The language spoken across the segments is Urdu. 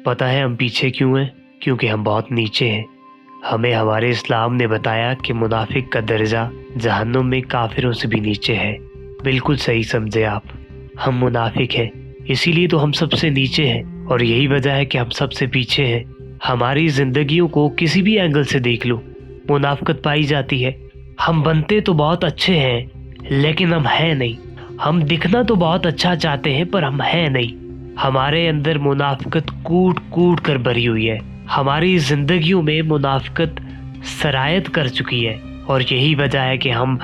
پتہ ہے ہم پیچھے کیوں ہیں؟ کیونکہ ہم بہت نیچے ہیں۔ ہمیں ہمارے اسلام نے بتایا کہ منافق کا درجہ جہنم میں کافروں سے بھی نیچے ہے۔ بالکل صحیح سمجھے آپ، ہم منافق ہیں، اسی لیے تو ہم سب سے نیچے ہیں، اور یہی وجہ ہے کہ ہم سب سے پیچھے ہیں۔ ہماری زندگیوں کو کسی بھی اینگل سے دیکھ لو، منافقت پائی جاتی ہے۔ ہم بنتے تو بہت اچھے ہیں لیکن ہم ہیں نہیں۔ ہم دکھنا تو بہت اچھا چاہتے ہیں پر ہم ہیں نہیں۔ ہمارے اندر منافقت کوٹ کوٹ کر بھری ہوئی ہے۔ ہماری زندگیوں میں منافقت سرایت کر چکی ہے، اور یہی وجہ ہے کہ ہم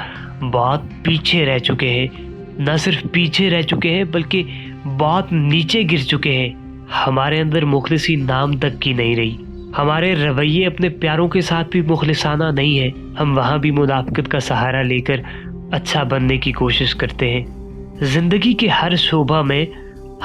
بہت پیچھے رہ چکے ہیں۔ نہ صرف پیچھے رہ چکے ہیں بلکہ بہت نیچے گر چکے ہیں۔ ہمارے اندر مخلصی نام تک کی نہیں رہی۔ ہمارے رویے اپنے پیاروں کے ساتھ بھی مخلصانہ نہیں ہے۔ ہم وہاں بھی منافقت کا سہارا لے کر اچھا بننے کی کوشش کرتے ہیں۔ زندگی کے ہر شعبہ میں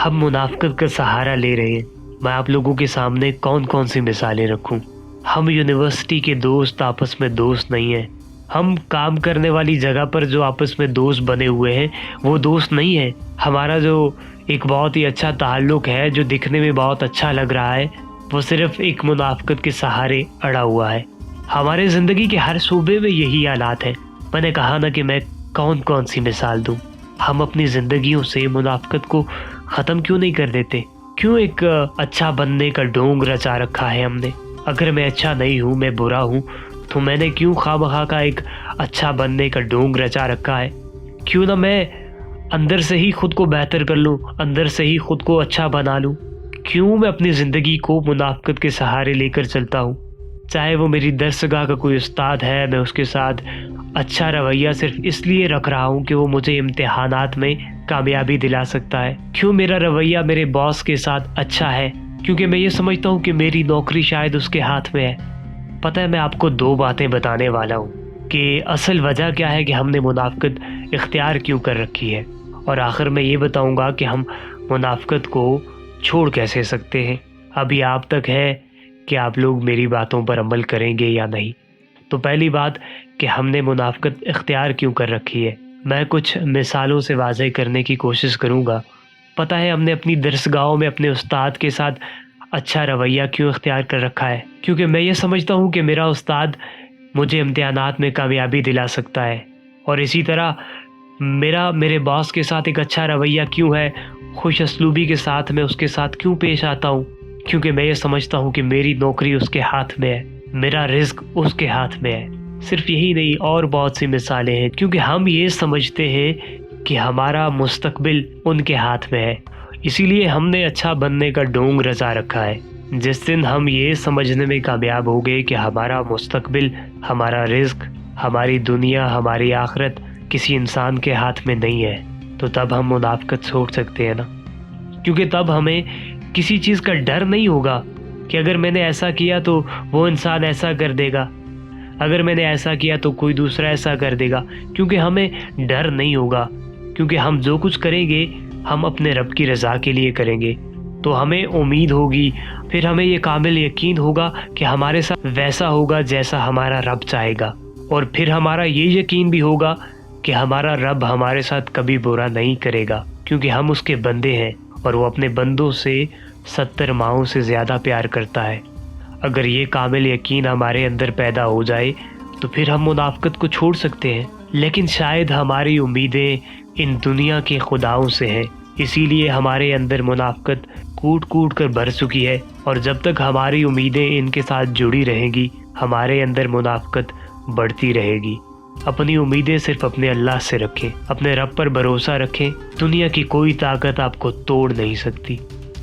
ہم منافقت کا سہارا لے رہے ہیں۔ میں آپ لوگوں کے سامنے کون کون سی مثالیں رکھوں؟ ہم یونیورسٹی کے دوست آپس میں دوست نہیں ہیں۔ ہم کام کرنے والی جگہ پر جو آپس میں دوست بنے ہوئے ہیں وہ دوست نہیں ہیں۔ ہمارا جو ایک بہت ہی اچھا تعلق ہے، جو دکھنے میں بہت اچھا لگ رہا ہے، وہ صرف ایک منافقت کے سہارے اڑا ہوا ہے۔ ہمارے زندگی کے ہر شعبے میں یہی حالات ہیں۔ میں نے کہا نا کہ میں کون کون سی مثال دوں۔ ہم اپنی زندگیوں سے منافقت کو ختم کیوں نہیں کر دیتے؟ کیوں ایک اچھا بننے کا ڈھونگ رچا رکھا ہے ہم نے؟ اگر میں اچھا نہیں ہوں، میں برا ہوں، تو میں نے کیوں خواہ مخواہ کا ایک اچھا بننے کا ڈھونگ رچا رکھا ہے؟ کیوں نہ میں اندر سے ہی خود کو بہتر کر لوں، اندر سے ہی خود کو اچھا بنا لوں؟ کیوں میں اپنی زندگی کو منافقت کے سہارے لے کر چلتا ہوں؟ چاہے وہ میری درسگاہ کا کوئی استاد ہے، میں اس کے ساتھ اچھا رویہ صرف اس لیے رکھ رہا ہوں کہ وہ مجھے امتحانات میں کامیابی دلا سکتا ہے۔ کیوں میرا رویہ میرے باس کے ساتھ اچھا ہے؟ کیونکہ میں یہ سمجھتا ہوں کہ میری نوکری شاید اس کے ہاتھ میں ہے۔ پتہ ہے، میں آپ کو دو باتیں بتانے والا ہوں کہ اصل وجہ کیا ہے کہ ہم نے منافقت اختیار کیوں کر رکھی ہے، اور آخر میں یہ بتاؤں گا کہ ہم منافقت کو چھوڑ کیسے سکتے ہیں۔ ابھی آپ تک ہے کہ آپ لوگ میری باتوں پر عمل کریں گے یا نہیں۔ تو پہلی بات کہ ہم نے منافقت اختیار کیوں کر رکھی ہے، میں کچھ مثالوں سے واضح کرنے کی کوشش کروں گا۔ پتہ ہے ہم نے اپنی درسگاہوں میں اپنے استاد کے ساتھ اچھا رویہ کیوں اختیار کر رکھا ہے؟ کیونکہ میں یہ سمجھتا ہوں کہ میرا استاد مجھے امتحانات میں کامیابی دلا سکتا ہے، اور اسی طرح میرے باس کے ساتھ ایک اچھا رویہ کیوں ہے، خوش اسلوبی کے ساتھ میں اس کے ساتھ کیوں پیش آتا ہوں؟ کیونکہ میں یہ سمجھتا ہوں کہ میری نوکری اس کے ہاتھ میں ہے، میرا رزق اس کے ہاتھ میں ہے۔ صرف یہی نہیں، اور بہت سی مثالیں ہیں، کیونکہ ہم یہ سمجھتے ہیں کہ ہمارا مستقبل ان کے ہاتھ میں ہے۔ اسی لیے ہم نے اچھا بننے کا ڈھونگ رچا رکھا ہے۔ جس دن ہم یہ سمجھنے میں کامیاب ہو گئے کہ ہمارا مستقبل، ہمارا رزق، ہماری دنیا، ہماری آخرت کسی انسان کے ہاتھ میں نہیں ہے، تو تب ہم منافقت چھوڑ سکتے ہیں نا۔ کیونکہ تب ہمیں کسی چیز کا ڈر نہیں ہوگا کہ اگر میں نے ایسا کیا تو وہ انسان ایسا کر دے گا، اگر میں نے ایسا کیا تو کوئی دوسرا ایسا کر دے گا۔ کیونکہ ہمیں ڈر نہیں ہوگا، کیونکہ ہم جو کچھ کریں گے ہم اپنے رب کی رضا کے لیے کریں گے، تو ہمیں امید ہوگی، پھر ہمیں یہ کامل یقین ہوگا کہ ہمارے ساتھ ویسا ہوگا جیسا ہمارا رب چاہے گا، اور پھر ہمارا یہ یقین بھی ہوگا کہ ہمارا رب ہمارے ساتھ کبھی برا نہیں کرے گا، کیونکہ ہم اس کے بندے ہیں، اور وہ اپنے بندوں سے 70 ماہوں سے زیادہ پیار کرتا ہے۔ اگر یہ کامل یقین ہمارے اندر پیدا ہو جائے تو پھر ہم منافقت کو چھوڑ سکتے ہیں۔ لیکن شاید ہماری امیدیں ان دنیا کے خداؤں سے ہیں، اسی لیے ہمارے اندر منافقت کوٹ کوٹ کر بھر چکی ہے، اور جب تک ہماری امیدیں ان کے ساتھ جڑی رہیں گی ہمارے اندر منافقت بڑھتی رہے گی۔ اپنی امیدیں صرف اپنے اللہ سے رکھیں، اپنے رب پر بھروسہ رکھیں، دنیا کی کوئی طاقت آپ کو توڑ نہیں سکتی۔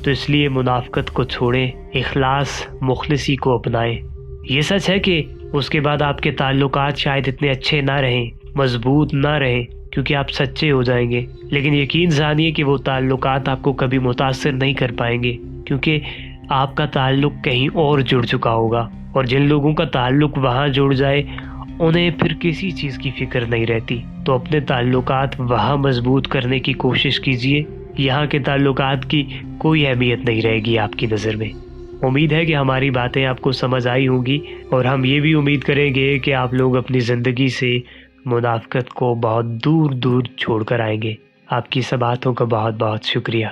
تو اس لیے منافقت کو چھوڑیں، اخلاص مخلصی کو اپنائیں۔ یہ سچ ہے کہ اس کے بعد آپ کے تعلقات شاید اتنے اچھے نہ رہیں، مضبوط نہ رہیں، کیونکہ آپ سچے ہو جائیں گے، لیکن یقین جانیے کہ وہ تعلقات آپ کو کبھی متاثر نہیں کر پائیں گے، کیونکہ آپ کا تعلق کہیں اور جڑ چکا ہوگا، اور جن لوگوں کا تعلق وہاں جڑ جائے انہیں پھر کسی چیز کی فکر نہیں رہتی۔ تو اپنے تعلقات وہاں مضبوط کرنے کی کوشش کیجیے، یہاں کے تعلقات کی کوئی اہمیت نہیں رہے گی آپ کی نظر میں۔ امید ہے کہ ہماری باتیں آپ کو سمجھ آئی ہوں گی، اور ہم یہ بھی امید کریں گے کہ آپ لوگ اپنی زندگی سے منافقت کو بہت دور دور چھوڑ کر آئیں گے۔ آپ کی سب باتوں کا بہت بہت شکریہ۔